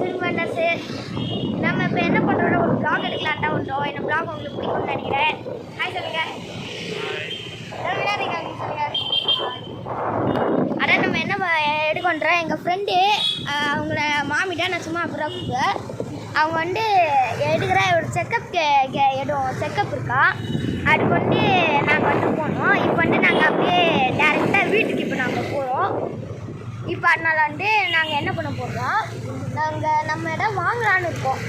திருமணசு நம்ம இப்போ என்ன பண்ணுறோம், ஒரு பிளாக் எடுக்கலான்ட்டா வந்தோம். இந்த பிளாக் உங்களுக்கு பிடிக்கும்னு நினைக்கிறேன். ஹாய் சொல்லுங்க, விளையாடுறீங்க சொல்லுங்க. அதான் நம்ம என்ன எடுக்கன்றோம், எங்கள் ஃப்ரெண்டு அவங்கள மாமிட்ட நான் சும்மா அப்புறம் கூப்பிடுவேன். அவங்க வந்து எடுக்கிற ஒரு செக்கப் இருக்கா, அதுக்கு வந்து நாங்கள் வந்து போனோம். இப்போ வந்து நாங்கள் அப்படியே டேரெக்டாக வீட்டுக்கு இப்போ நாங்கள் போகிறோம். இப்போ அதனால் வந்து நாங்கள் என்ன பண்ண போகிறோம், நம்ம இடம் வாங்கலான்னு இருக்கோம்.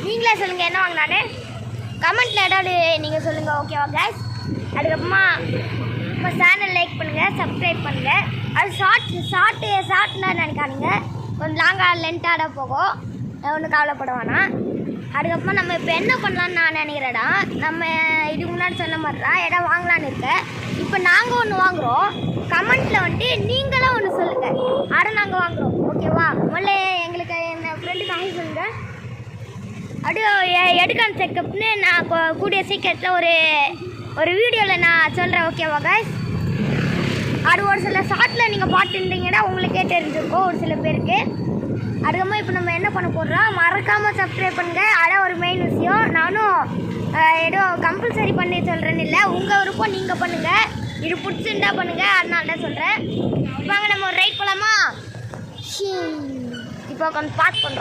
நீங்களே சொல்லுங்கள் என்ன வாங்கலான்னு கமெண்ட்டில் ஏதாவது நீங்கள் சொல்லுங்கள். ஓகேவா கைஸ்? அதுக்கப்புறமா இப்போ சேனல் லைக் பண்ணுங்கள், சப்ஸ்கிரைப் பண்ணுங்கள். அது ஷார்ட்னா நினைக்காதீங்க, கொஞ்சம் லாங்காக லென்த்தாக போகும், ஒன்றும் கவலைப்பட வேணாம். அதுக்கப்புறமா நம்ம இப்போ என்ன பண்ணலான்னு நான் நினைக்கிறேடா, நம்ம இதுக்கு முன்னாடி சொன்ன மாதிரி தான் இடம் வாங்கலான்னு இருக்கேன். இப்போ நாங்கள் ஒன்று வாங்குகிறோம், கமெண்ட்டில் வந்துட்டு நீங்களும் ஒன்று சொல்லுங்கள், அதை நாங்கள் வாங்குகிறோம். ஓகேவா? முதல்ல எங்களுக்கு என் ஃப்ரெண்டுக்கு ஆகி சொல்லுங்கள். அப்படியே எடுக்கான செக்கப்னு நான் கூடிய சீக்கிரத்தில் ஒரு வீடியோவில் நான் சொல்கிறேன். ஓகேவா கைஸ்? அது ஒரு சில ஷார்ட்டில் நீங்கள் பார்த்துருந்தீங்கன்னா உங்களுக்கே தெரிஞ்சிருக்கும் ஒரு சில பேருக்கு. அதுக்கப்புறமா இப்போ நம்ம என்ன பண்ண போடுறோம், மறக்காமல் சப்ஸ்கிரைப் பண்ணுங்கள். அதான் ஒரு மெயின் விஷயம். நானும் ஏதோ கம்பல்சரி பண்ணி சொல்கிறேன்னு இல்லை, உங்கள் விருப்பம் நீங்கள் பண்ணுங்கள். இது பிடிச்சிருந்தா பண்ணுங்கள், அதனால தான் சொல்கிறேன். வாங்க நம்ம ஒரு ரைட் போகலாமா? இப்போ கொஞ்சம் பார்த்து பண்ணுறோம்.